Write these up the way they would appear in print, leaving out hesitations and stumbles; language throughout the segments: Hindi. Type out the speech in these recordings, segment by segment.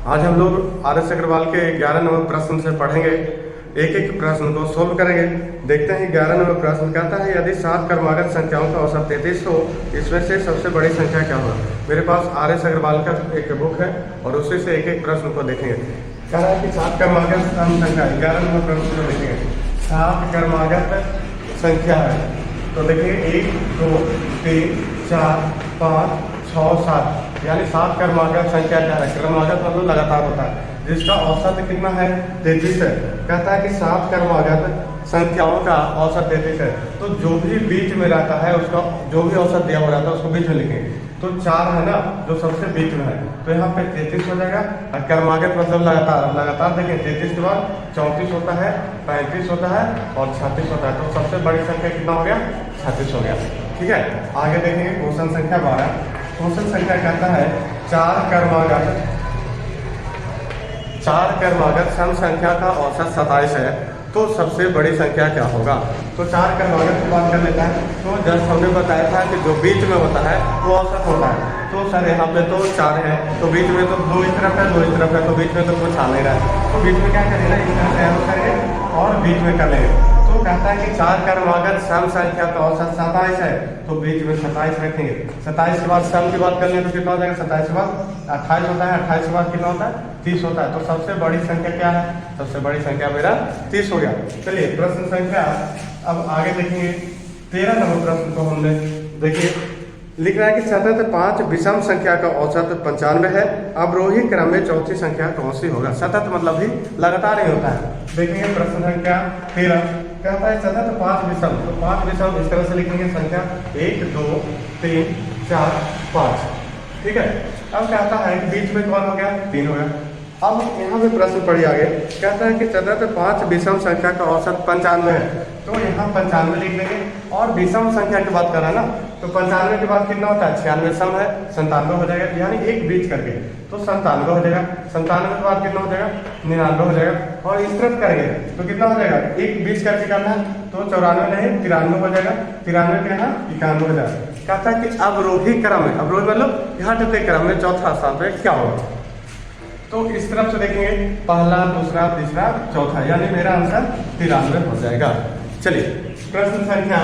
आज हम लोग आर.एस. अग्रवाल के 11 नंबर प्रश्न से पढ़ेंगे, एक एक प्रश्न को सोल्व करेंगे। देखते हैं 11 नंबर प्रश्न कहता है यदि 7 क्रमागत संख्याओं का औसत 33 हो, इसमें से सबसे बड़ी संख्या क्या होगा। मेरे पास आर.एस. अग्रवाल का एक बुक है और उसी से एक एक प्रश्न को देखेंगे। कह रहा है कि 7 क्रमागत संख्या 11 नंबर प्रश्न को देखेंगे। 7 क्रमागत संख्या है तो देखिए 1 2 3 4 5 6 7 यानी 7 क्रमागत संख्या क्या है। क्रमागत मतलब लगातार होता है जिसका औसत कितना है 33 है। कहता है कि 7 क्रमागत संख्याओं का औसत 33 है तो जो भी बीच में रहता है उसका जो भी औसत दिया हुआ रहता है उसको बीच में लिखेंगे। तो 4 है ना जो सबसे बीच में है तो यहाँ पे 33 हो जाएगा। और क्रमागत मतलब लगातार देखिए 33 के बाद 34 होता है, 35 होता है और 36 होता है। तो सबसे बड़ी संख्या कितना हो गया 36 हो गया। ठीक है, आगे देखेंगे क्वेश्चन संख्या 12। क्वेश्चन संख्या कहता है 4 क्रमागत सम संख्या का औसत 27 है तो सबसे बड़ी संख्या क्या होगा। तो 4 क्रमागत की बात कर लेता है। तो जस्ट हमने बताया था कि जो बीच में होता है वो औसत होता है। तो सर यहाँ पे तो 4 है तो बीच में तो 2 इस तरफ है 2 इस तरफ है तो बीच में तो कुछ आ नहीं रहा है तो बीच में क्या करेंगे इस तरह से एरो करेंगे और बीच में कर लेंगे। तो कहता है कि 4 क्रमागत सम संख्या का औसत 27 है तो बीच में 27 रखेंगे। 27 के बाद सम की बात कर लें तो कितना हो जाएगा। 27 के बाद 28 होता है, 28 के बाद कितना होता है 30 होता है। तो सबसे बड़ी संख्या क्या है, सबसे बड़ी संख्या मेरा 30 हो गया। चलिए प्रश्न संख्या अब आगे देखेंगे 13 नंबर प्रश्न को हमने देखिए लिख रहा है कि सतत 5 विषम संख्या का औसत 95 है, अवरोही क्रम में चौथी संख्या कौन सी होगा। सतत मतलब भी लगातार ही होता है। देखेंगे प्रश्न संख्या 13 कहता है सतत 5 विषम। तो 5 विषम इस तरह से लिखेंगे संख्या 1 2 3 4 5। ठीक है, अब कहता है कि बीच में कौन हो गया 3 हो गया। अब यहाँ पे प्रश्न पढ़िए आगे कहता है कि सतत 5 विषम संख्या का औसत 95 है तो यहाँ 95 लिख लेंगे। और विषम संख्या की बात कर रहा है ना तो 95 के बाद कितना होता है 96 सम है 97 हो जाएगा यानी एक बीच करके तो 97 हो जाएगा। 97 के बाद कितना हो जाएगा 99 हो जाएगा। और इस तरफ करेंगे तो कितना हो जाएगा एक बीच करके करना है तो 94 नहीं 93 हो जाएगा। 93 के यहाँ 91 हो जाएगा। कहता है कि अवरोही क्रम में, अवरोही मतलब घटते क्रम में चौथा स्थान पे क्या होगा। तो इस तरफ से देखेंगे पहला दूसरा तीसरा चौथा यानी मेरा आंसर 93 हो जाएगा। चलिए प्रश्न संख्या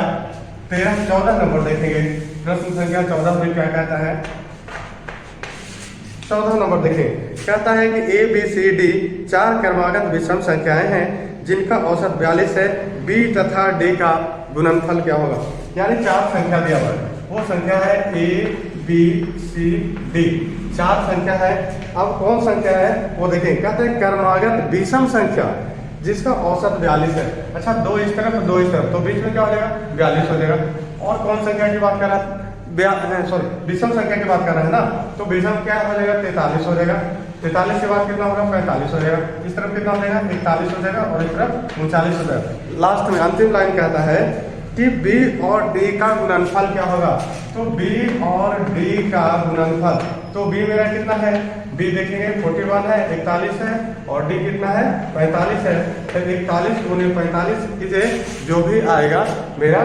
14 नंबर देखेंगे। प्रश्न संख्या 14 में क्या कहता है 14 नंबर देखें कहता है कि ए बी सी डी 4 क्रमागत विषम संख्याएं हैं जिनका औसत 42 है। बी तथा डी का गुणनफल क्या होगा। यानी 4 संख्या दिया हुआ है, वो संख्या है ए बी सी डी 4 संख्या है। अब कौन संख्या है वो देखें कहते हैं क्रमागत विषम संख्या जिसका औसत 42 है। अच्छा 2 इस तरफ 2 इस तरफ तो बीच में क्या हो जाएगा 42 हो जाएगा। और कौन संख्या की बात कर रहा है विषम संख्या की बात कर रहा है ना तो विषम क्या हो जाएगा 43 हो जाएगा। 43 के बाद कितना होगा 45 हो जाएगा। इस तरफ कितना हो जाएगा 41 हो जाएगा और इस तरफ 39 हो जाएगा। लास्ट में अंतिम लाइन कहता है कि बी और डी का गुणनफल क्या होगा। तो बी और डी का गुणनफल तो बी मेरा कितना है बी देखेंगे 41 है 41 है और डी कितना है 45 है। तो 41 गुने 45 इसे जो भी आएगा मेरा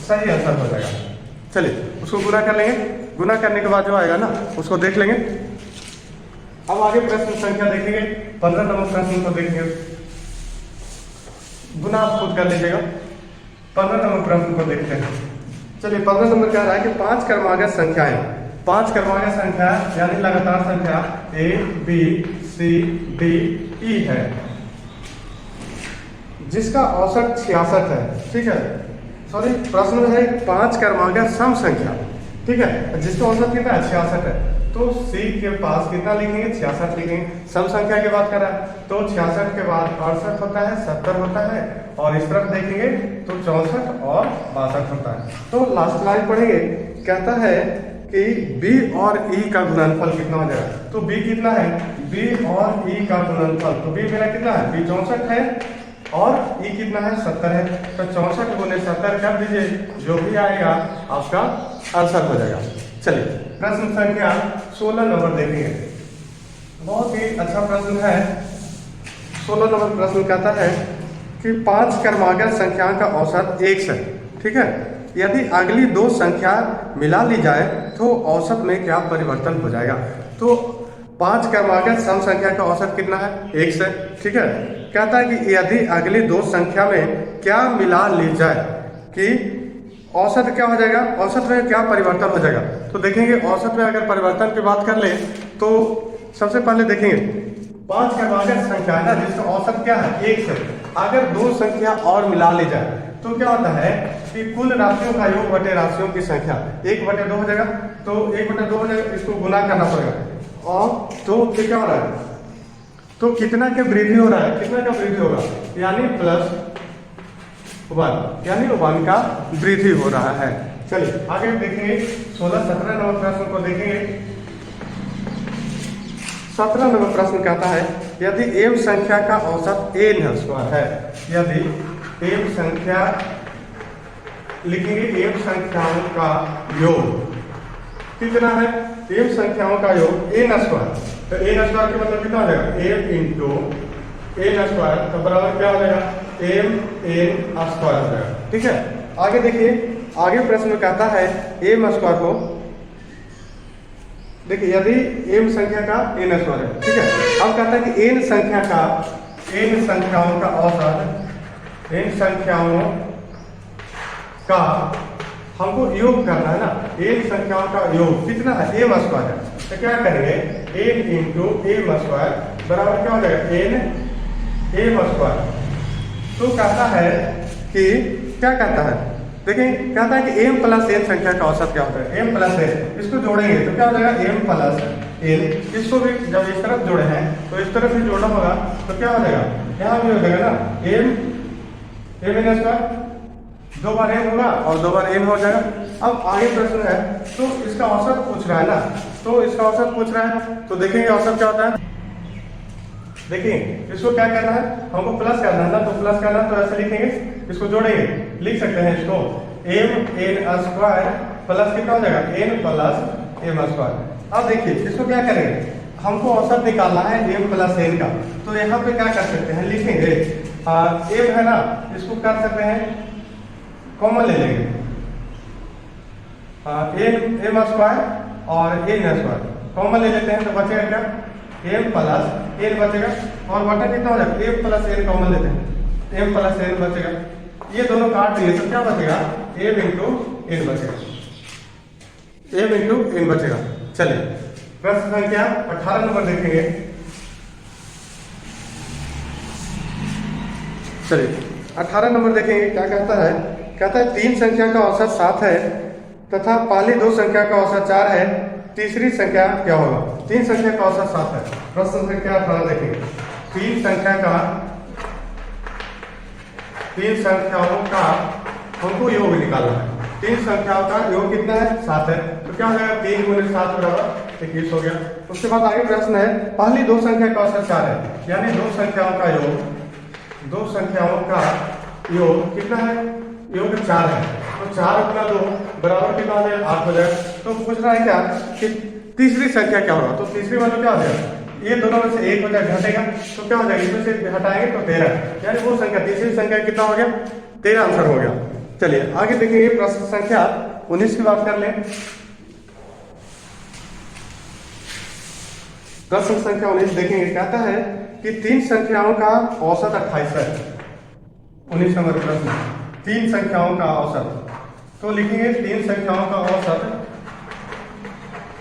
सही आंसर हो जाएगा। चलिए उसको गुना कर लेंगे, गुना करने के बाद जो आएगा ना उसको देख लेंगे। अब आगे प्रश्न संख्या देखेंगे 15 नंबर प्रश्न को देखेंगे, गुना आप खुद कर लीजिएगा। 15 नंबर प्रश्न को देखते हैं। चलिए 15 नंबर कह रहा है कि 5 क्रमागत संख्याएं 5 क्रमागत संख्या यानी लगातार संख्या A B C D E है जिसका औसत 66 है। ठीक है, सॉरी प्रश्न है 5 क्रमागत सम संख्या। ठीक है, जिसका औसत कितना है 66 है तो सी के पास कितना लिखेंगे 66 लिखेंगे। सम संख्या की बात कर रहा है तो 66 के बाद 68 होता है 70 होता है और इस तरफ देखेंगे तो 64 और 62 होता है। तो लास्ट लाइन पढ़ेंगे कहता है कि बी और ई का गुणनफल कितना हो जाएगा। तो बी कितना है बी और ई का गुणनफल तो बी मेरा कितना है बी 64 है और ई कितना है 70 है। तो 64 गुने 70 कर दीजिए जो भी आएगा आपका आंसर हो जाएगा। चलिए प्रश्न संख्या 16 नंबर देखेंगे। बहुत ही अच्छा प्रश्न है। 16 नंबर प्रश्न कहता है कि 5 क्रमागत संख्या का औसत 1 है। ठीक है, यदि अगली 2 संख्या मिला ली जाए तो औसत में क्या परिवर्तन हो जाएगा। तो 5 क्रमागत सम संख्या का औसत कितना है? 1 से। ठीक है, कहता है कि यदि अगली दो संख्या में क्या मिला ली जाए कि औसत क्या हो जाएगा, औसत में क्या परिवर्तन हो जाएगा। तो देखेंगे औसत में अगर परिवर्तन की बात कर ले तो सबसे पहले देखेंगे 5 क्रमागत संख्या है ना, जिसका औसत क्या है? 1 से। अगर दो संख्या और मिला ली जाए तो क्या होता है कि कुल राशियों का योग बटे राशियों की संख्या 1/2 हो जाएगा। तो 1/2 हो जाएगा, इसको गुना करना पड़ेगा। और तो फिर क्या हो रहा है, तो कितना के वृद्धि हो रहा है, कितना का वृद्धि होगा, यानी +1, यानी 1 का वृद्धि हो रहा है। चलिए आगे देखेंगे 16, 17 नंबर प्रश्न को देखेंगे। 17 नंबर प्रश्न कहता है यदि m संख्या का औसत n² है, यदि m संख्या, लिखेंगे m संख्याओं का योग कितना है, m संख्याओं का योग n²। तो n² का मतलब कितना हो जाएगा, m इंटू n², तो बराबर क्या हो जाएगा, m n² हो जाएगा। ठीक है, आगे देखिए, आगे प्रश्न कहता है m² को, देखिए यदि m संख्या का n² है। ठीक है, अब कहता है कि n संख्याओं का औसत, n संख्याओं का हमको योग करना है ना, n संख्याओं का योग कितना है, m² है। तो क्या करेंगे, n इंटू m² बराबर क्या हो जाएगा, n m²। तो कहता है कि क्या कहता है, देखिए कहता है कि m + n संख्या का औसत क्या होता है, m + n, इसको जोड़ेंगे तो क्या हो जाएगा, m + n। इसको भी जब इस तरफ जोड़े हैं तो इस तरफ भी जोड़ना होगा, तो क्या हो जाएगा, यहाँ भी हो जाएगा ना, m n², 2 बार n होगा और 2 बार n हो जाएगा। अब आगे प्रश्न है, तो इसका औसत पूछ रहा है ना, तो इसका औसत पूछ रहा है, तो देखेंगे औसत क्या होता है। देखिए इसको क्या करना है, हमको प्लस करना है ना, तो प्लस करना है तो ऐसे लिखेंगे, इसको जोड़ेंगे, लिख सकते हैं इसको m n² प्लस कितना हो जाएगा, n + m²। अब देखिए इसको क्या करेंगे, हमको औसत निकालना है m + n का, तो यहाँ पे क्या कर सकते हैं, लिखेंगे m है ना, इसको कर सकते हैं कॉमन ले लेंगे, m² और n² कॉमन ले लेते हैं, तो बचेगा क्या, m + n बचेगा, और बटा कितना हो जाएगा, m + n कॉमन लेते हैं, m + n बचेगा, ये दोनों काट दिए तो क्या बचेगा, m इंटू n बचेगा, m इंटू n बचेगा। चलिए प्रश्न संख्या 18 नंबर देखेंगे। चलिए 18 नंबर देखेंगे, क्या कहता है, कहता है 3 संख्या का औसत 7 है तथा पहली 2 संख्या का औसत 4 है, तीसरी संख्या क्या होगा। 3 संख्या का औसत 7 है, प्रश्न संख्या 18 देखेंगे। 3 संख्याओं का हमको योग निकालना है, 3 संख्याओं का योग कितना है, 7 है, तो क्या हो जाएगा, 3 × 7 बराबर 21 हो गया। उसके बाद आगे प्रश्न है, पहली 2 संख्या का औसत 4 है, यानी 2 संख्याओं का योग कितना है, योग 4 है, तो 4 × 2 बराबर कितना हो जाएगा, 8 हो जाएगा। तो पूछ रहा है क्या कि तीसरी संख्या क्या होगा, तो तीसरी वाला क्या हो जाएगा, ये दोनों में से एक हो जाएगा, घटेगा, तो क्या हो जाएगा, इसमें से हटाएंगे तो 13, यानी वो संख्या, तीसरी संख्या कितना हो गया, 13 आंसर हो गया। चलिए आगे देखेंगे प्रश्न संख्या 19 की बात कर लें। प्रश्न संख्या 19 देखेंगे, कहता है कि 3 संख्याओं का औसत 28 है। 19 नंबर प्रश्न, 3 संख्याओं का औसत, तो लिखेंगे 3 संख्याओं का औसत,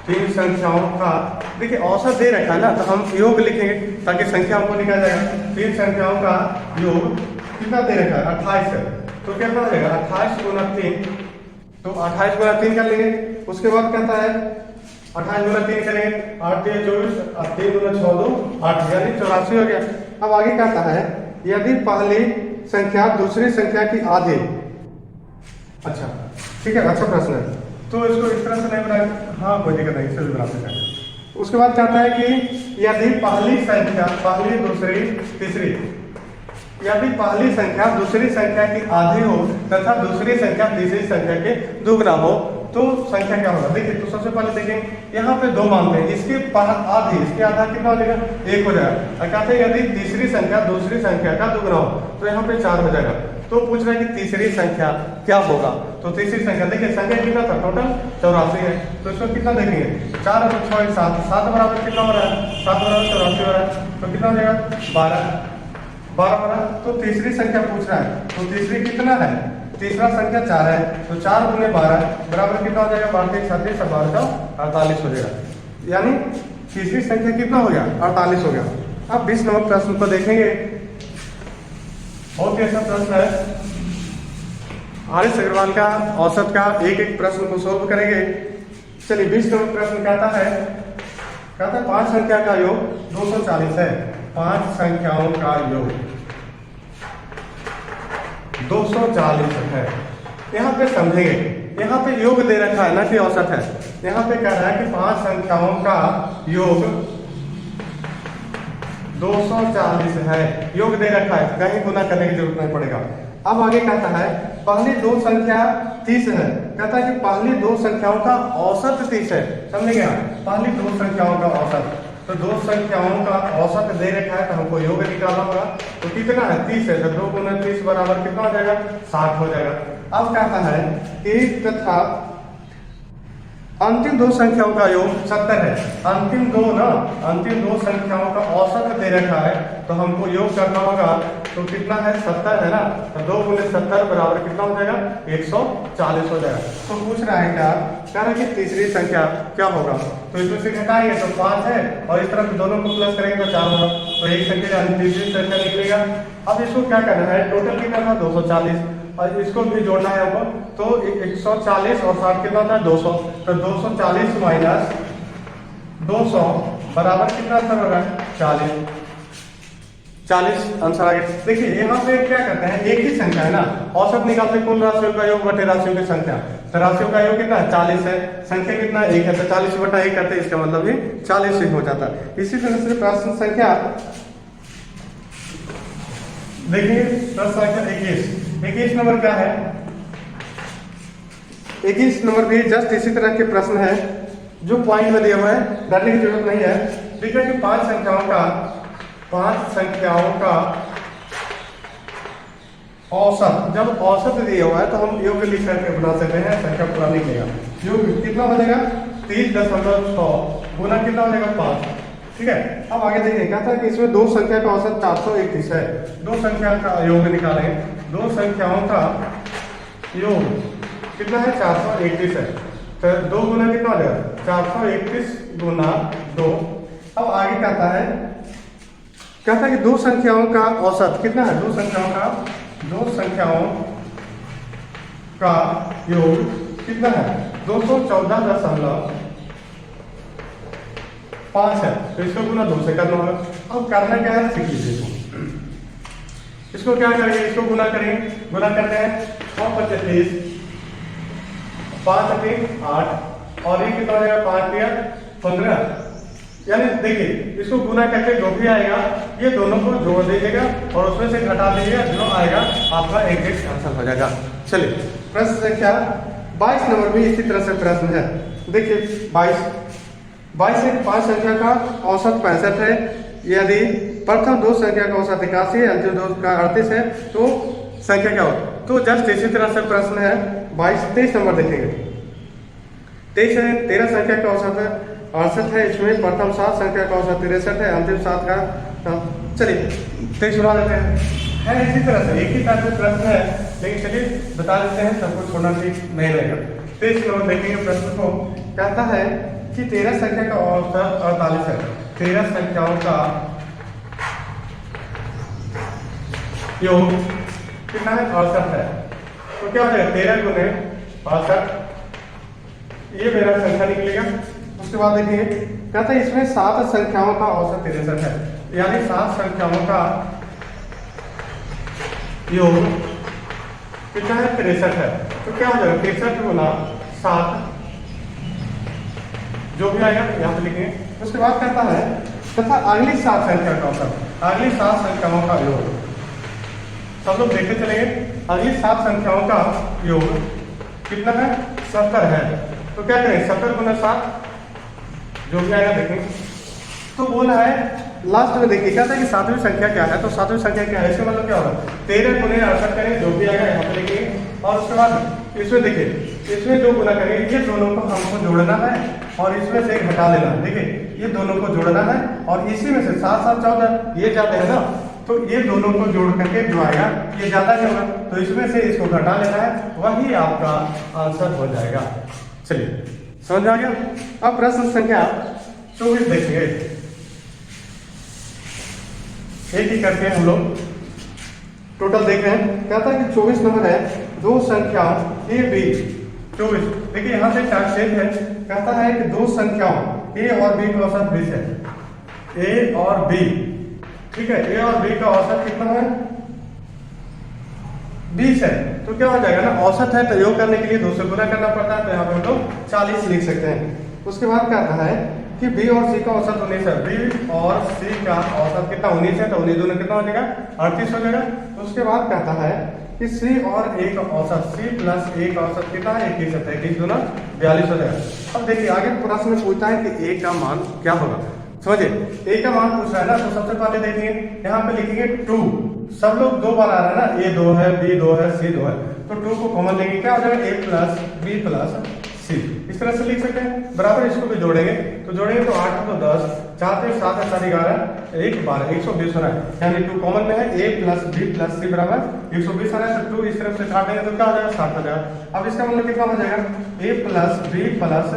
3 संख्याओं का, देखिए औसत दे रखा है ना, तो हम योग लिखेंगे ताकि संख्या हमको निकाल जाएगा। 3 संख्याओं का योग कितना दे रखा है, 28 है, तो कितना हो जाएगा, 28 × 3, तो 28 × 3 कर लेंगे। उसके बाद कहता है 28 × 3 करेंगे, 8 × 24, 3 × 6 2 8, यानी 84 हो गया। अब आगे कहता है यदि पहली संख्या दूसरी संख्या की आधी, अच्छा ठीक है, अच्छा प्रश्न है, तो इसको इस तरह से नहीं बनाए, हाँ कोई दिक्कत नहीं, इसे भी बना सकते हैं। उसके बाद कहता है कि यदि पहली संख्या, पहली दूसरी तीसरी, यदि पहली संख्या दूसरी संख्या की आधी हो तथा दूसरी संख्या तीसरी संख्या के दुगना हो तो संख्या क्या होगा। देखिए तो सबसे पहले देखें, यहाँ पे 2 मानते हैं, इसके आधी, इसके आधा कितना हो जाएगा, 1 हो जाएगा। और कहते हैं यदि तीसरी संख्या दूसरी संख्या का दुगना हो तो यहाँ पे 4 हो जाएगा। तो पूछ रहा है कि तीसरी संख्या क्या होगा, तो तीसरी संख्या, देखिए संख्या कितना था, टोटल 84 है, तो इसको कितना देखेंगे, 4 और 6 7, 7 बराबर कितना हो रहा है, तो कितना हो जाएगा 12 12 12। तो तीसरी संख्या पूछ रहा है, तो तीसरी कितना है, तीसरा संख्या 4 है, तो 4 गुने 12 बराबर कितना हो जाएगा 32 36 और 12 48 हो जाएगा, यानी तीसरी संख्या कितना हो गया 48 हो गया। अब 20 नंबर प्रश्न को देखेंगे, बहुत ही अच्छा प्रश्न है। आर.एस. अग्रवाल का औसत का एक एक प्रश्न को सोल्व करेंगे। चलिए 20 नंबर प्रश्न कहता है 5 संख्या का योग 240 है, 5 संख्याओं का योग 240 है। यहाँ पे समझेंगे, यहाँ पे योग दे रखा है ना कि औसत है। यहाँ पे कह रहा है कि 5 संख्याओं का योग 240 है, योग दे रखा है, कहीं गुना करने की जरूरत नहीं पड़ेगा। अब आगे कहता है पहली दो संख्या 30 है, कहता है कि पहली दो संख्याओं का औसत 30 है, समझ गया, पहली दो संख्याओं का औसत। तो दो संख्याओं का औसत दे रखा है तो हमको योग निकालना होगा, तो कितना है 30 है, तो 2 गुना 30 बराबर कितना हो जाएगा 60 हो जाएगा। अब कहता है एक तथा अंतिम दो संख्याओं का योग 70 है, अंतिम दो संख्याओं का औसत दे रखा है तो हमको योग करना होगा, तो कितना है 70 है ना, तो 2 गुने 70 बराबर कितना हो जाएगा 140 हो जाएगा। तो पूछ रहा है क्या, कह रहा है कि तीसरी संख्या क्या होगा, तो इसमें से घटाएंगे तो 5 है और इस तरफ दोनों को प्लस करेंगे तो 4 होगा, तो एक संख्या तीसरी संख्या निकलेगा। अब इसको क्या करना है, टोटल कितना था 240 और इसको भी जोड़ना है हमको, तो 140 और 60 कितना था 200, तो 240 माइनस 200 बराबर कितना आंसर होगा 40 आंसर आ गया। देखिए यहाँ पे क्या करते हैं, एक ही संख्या है ना, औसत निकालते कुल राशियों का योग बटे राशियों की संख्या, तो राशियों का योग कितना 40 है, संख्या कितना 1 है, तो 40 बटा 1 करते हैं, इसका मतलब भी 40 ही हो जाता है। इसी तरह से प्रश्न संख्या देखिए, प्रश्न संख्या 21 नंबर क्या है, 21 नंबर भी जस्ट इसी तरह के प्रश्न है जो पॉइंट में दिया हुआ है, डरने की जरूरत नहीं है। ठीक है कि 5 संख्याओं का औसत, जब औसत दिया हुआ है तो हम योग लिख करके बना सकते हैं, संख्या पूरा निकलेगा। योग कितना बनेगा 30.6 गुना कितना हो जाएगा 5। ठीक है, अब आगे देखिए, कहता है कि इसमें दो संख्या का औसत 431 है, दो संख्या का योग निकालेंगे, दो संख्याओं का योग कितना है 431 है, तो 2 गुना कितना हो जाएगा 431 गुना 2। अब आगे कहता है कि दो संख्याओं का औसत कितना है, दो संख्याओं का योग कितना है 214.5 है, तो इसको गुना 2 से करना होगा। अब करना क्या है, सीख लीजिए, इसको क्या करेंगे, इसको गुना करेंगे, गुना करते हैं 6 × 30 5 × 8 और ये कितना हो जाएगा 5 × 15, यानी देखिए इसको गुना करके जो भी आएगा ये दोनों को जोड़ दीजिएगा और उसमें से घटा दीजिएगा, जो आएगा आपका एग्जैक्ट आंसर हो जाएगा। चलिए प्रश्न संख्या 22 नंबर भी इसी तरह से प्रश्न है। देखिए 22 से 5 संख्या का औसत 65 है, यदि प्रथम दो संख्या का औसत 81 है, अंतिम दो का 38 है, तो संख्या क्या हो। तो जस्ट इसी तरह से प्रश्न है 23 नंबर देखेंगे। 13 संख्या का औसत है 68 है, इसमें प्रथम 7 संख्या का औसत 63 है, अंतिम 7 का चलिए 23 बना देते हैं। इसी तरह से एक ही टाइप का प्रश्न है, लेकिन चलिए बता देते हैं, सबको छोड़ना ठीक नहीं रहेगा। 23 नंबर देखेंगे प्रश्न को, कहता है कि 13 संख्या का औसत 48 है, 13 संख्याओं का योग कितना है 68 है, तो क्या हो जाएगा 13 गुने 68, ये मेरा संख्या निकलेगा। उसके बाद देखिए कहता है इसमें 7 संख्याओं का औसत 63 है, यानी 7 संख्याओं का योग कितना है 63 है, तो क्या हो जाएगा 63 गुना 7, जो भी आएगा यहाँ पे लिखेंगे। उसके बाद कहता है तथा अगली 7 संख्या का औसत, अगली 7 संख्याओं का योग, सब लोग देखते चलेंगे, अगली 7 संख्याओं का योग कितना है 70 है, तो क्या करें 70 गुना 7, जो भी आएगा देखेंगे। तो बोला है लास्ट में देखिए कहता है कि 7वीं संख्या क्या है, तो 7वीं संख्या क्या है, इसका मतलब क्या होगा 13 गुने 68 करें, जो भी आएगा यहाँ पे लिखेंगे। और उसके बाद इसमें देखिए, इसमें जो गुना करेंगे ये दोनों को हमको जोड़ना है और इसमें से घटा लेना है। देखिए ये दोनों को जोड़ना है और इसी में से 7 7 14 ये ज्यादा है ना, तो ये दोनों को जोड़ करके जो आएगा ये ज्यादा नहीं होगा, तो इसमें से इसको घटा लेना है, वही आपका आंसर हो जाएगा। चलिए समझ आ गया। अब प्रश्न संख्या 24 देखेंगे, एक ही करके हम लोग टोटल देख रहे हैं। कहता है कि 24 नंबर है, दो संख्याओं ए बी 24। देखिए यहाँ से चेक है, कहता है कि दो संख्याओं ए और बी का औसत 20 है। ए और बी, ठीक है, ए और बी का औसत कितना है 20 है, तो क्या हो जाएगा ना, औसत है तो योग करने के लिए 2 से गुना करना पड़ता है, तो यहाँ पे हम लोग 40 लिख सकते हैं। उसके बाद कहता है कि बी और सी का औसत 19 है। बी और सी का औसत कितना 19 है, तो 19 दूनी कितना हो जाएगा 38 हो जाएगा। उसके बाद कहता है कि सी और ए का औसत, सी प्लस ए का औसत कितना है 21 है, 21 दूना 42 हो जाएगा। अब देखिए आगे प्रश्न में पूछता है कि ए का मान क्या होगा। समझिए ए का मान पूछ रहा है ना, तो सबसे पहले देखेंगे यहाँ पे लिखेंगे 2। सब लोग 2 बार आ रहा है ना, ए 2 है, बी 2 है, सी 2 है, तो 2 को कॉमन लेंगे, क्या हो जाएगा ए प्लस बी प्लस सी। इस तरह से लिख सकते हैं। बराबर इसको भी जोड़ेंगे, तो जोड़ेंगे तो 8 तो 10, 4 से 7 है 11, 1 12, 120 हो रहा है, यानी 2 कॉमन में है, ए प्लस बी प्लस सी बराबर 120 आ रहा है, तो 2 इस तरफ से काट देंगे तो क्या हो जाएगा 60 हो जाएगा। अब इसका मतलब कितना हो जाएगा, ए प्लस बी प्लस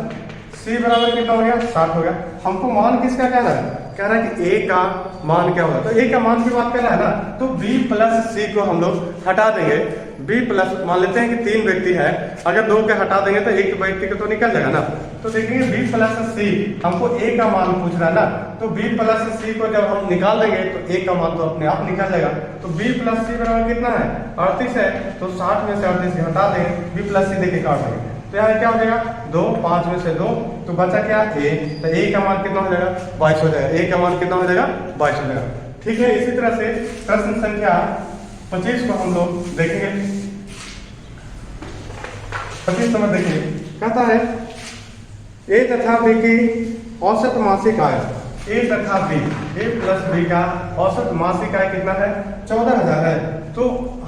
सी बराबर कितना हो गया 60 हो गया। हमको मान किसका कह रहा है, कह रहा है कि ए का मान क्या होगा, तो ए का मान की बात कर रहा है ना, तो बी प्लस सी को हम लोग हटा देंगे। बी प्लस, मान लेते हैं कि 3 व्यक्ति है, अगर 2 के हटा देंगे तो एक व्यक्ति को तो निकल जाएगा ना, तो देखेंगे बी प्लस सी, हमको ए का मान पूछ रहा है ना, तो बी प्लस सी को जब हम निकाल देंगे तो ए का मान तो अपने आप निकल जाएगा। तो बी प्लस सी बराबर कितना है 38 है, तो 60 में से 38 हटा देंगे, बी प्लस सी देके काट देंगे, तो यहाँ क्या हो जाएगा 2, 5 में से 2, तो बचा क्या ए, तो ए का मान कितना हो जाएगा 22 हो जाएगा। ए का मान कितना हो जाएगा 22 हो जाएगा। ठीक है, इसी तरह से प्रश्न संख्या 25 को हम लोग देखेंगे। 25 नंबर देखिए, कहता है ए तथा बी की औसत मासिक आय, ए तथा बी, ए प्लस बी का औसत मासिक आय कितना है 14,000 है, तो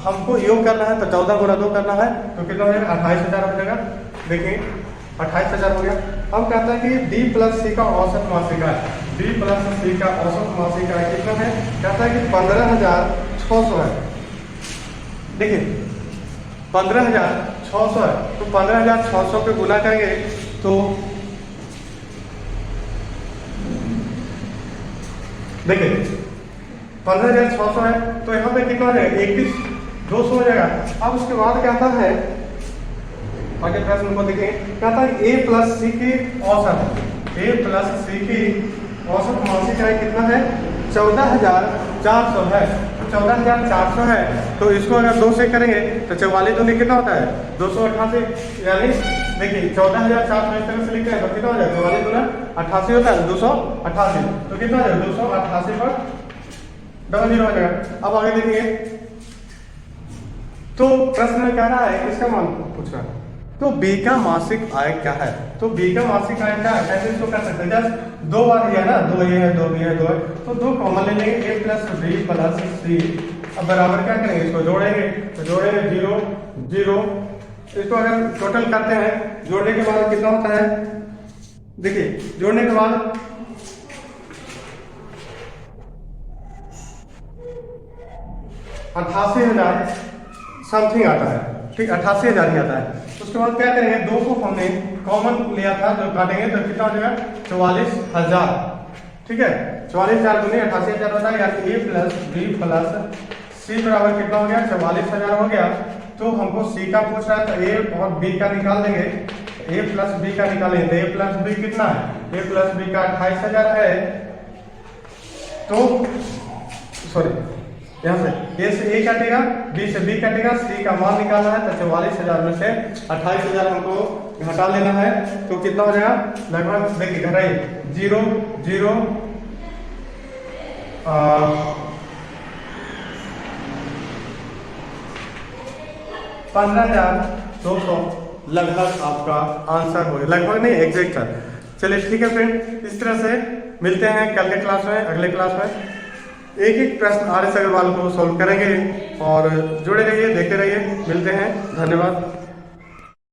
हमको योग करना है, तो 14 गुना 2 करना है, तो कितना हो जाएगा 28,000 हो जाएगा। देखिए 28,000 हो गया। अब कहता है कि डी प्लस सी का औसत मासिक आय, डी प्लस सी का औसत मासिक आय कितना है, कहता है कि 15,600 है। देखिए 15,600 है, तो 15,600 पे गुना करेंगे तो देखिए 15,600 है, तो यहाँ पे कितना हो जाएगा 21,200 हो जाएगा। अब उसके बाद कहता है, आगे प्रश्न को देखें, कहता है ए प्लस सी की औसत, ए प्लस सी की औसत मासिक आय कितना है 14,400 है, तो 14,400 है, तो इसको अगर 2 से करेंगे तो 44 दूनी कितना होता है 288, यानी देखिए 14,400 इस तरह से लिखते हैं तो कितना हो जाएगा 44 दूना 88 होता है 288, तो कितना हो जाएगा 288 पर डबल 0 हो जाएगा। अब आगे देखिए, तो प्रश्न में कह रहा है इसका मान पूछ रहा है, तो बी का मासिक आय क्या है, तो बी का मासिक आय क्या है, कैसे इसको कर सकते हैं, जस्ट 2 बार है ना, 2 ये है 2 भी है 2 है, तो 2 कॉमन ले लेंगे, ए प्लस बी प्लस सी। अब बराबर क्या करेंगे, इसको जोड़ेंगे, तो जोड़ेंगे 0 0, इसको अगर टोटल करते हैं, जोड़ने के बाद कितना होता है, देखिए जोड़ने के बाद 88,000 समथिंग आता है, ठीक 88,000 ही आता है। उसके बाद क्या करेंगे, 2 को हमने कॉमन लिया था, जो काटेंगे तो कितना हो जाएगा 44,000, ठीक है 44,000 दूनी 88,000 होता है, यानी ए प्लस बी प्लस सी बराबर कितना हो गया 44,000 हो गया। तो हमको सी का पूछ रहा है, तो ए और बी का निकाल देंगे, ए प्लस बी का निकालेंगे, तो ए प्लस बी कितना है, ए प्लस बी का 28,000 है, तो सॉरी यहाँ से ए से ए कटेगा, बी से बी कटेगा, सी का मान निकालना है, तो 44,000 में से 28,000 हमको घटा लेना है, तो कितना हो जाएगा लगभग, देखिए घटाइए 0 0 15,200 लगभग आपका आंसर हो गया, लगभग नहीं एग्जैक्ट है। चलिए ठीक है फ्रेंड, इस तरह से मिलते हैं कल के क्लास में, अगले क्लास में एक एक प्रश्न RS अग्रवाल को सॉल्व करेंगे, और जुड़े रहिए, देखते रहिए, मिलते हैं, धन्यवाद।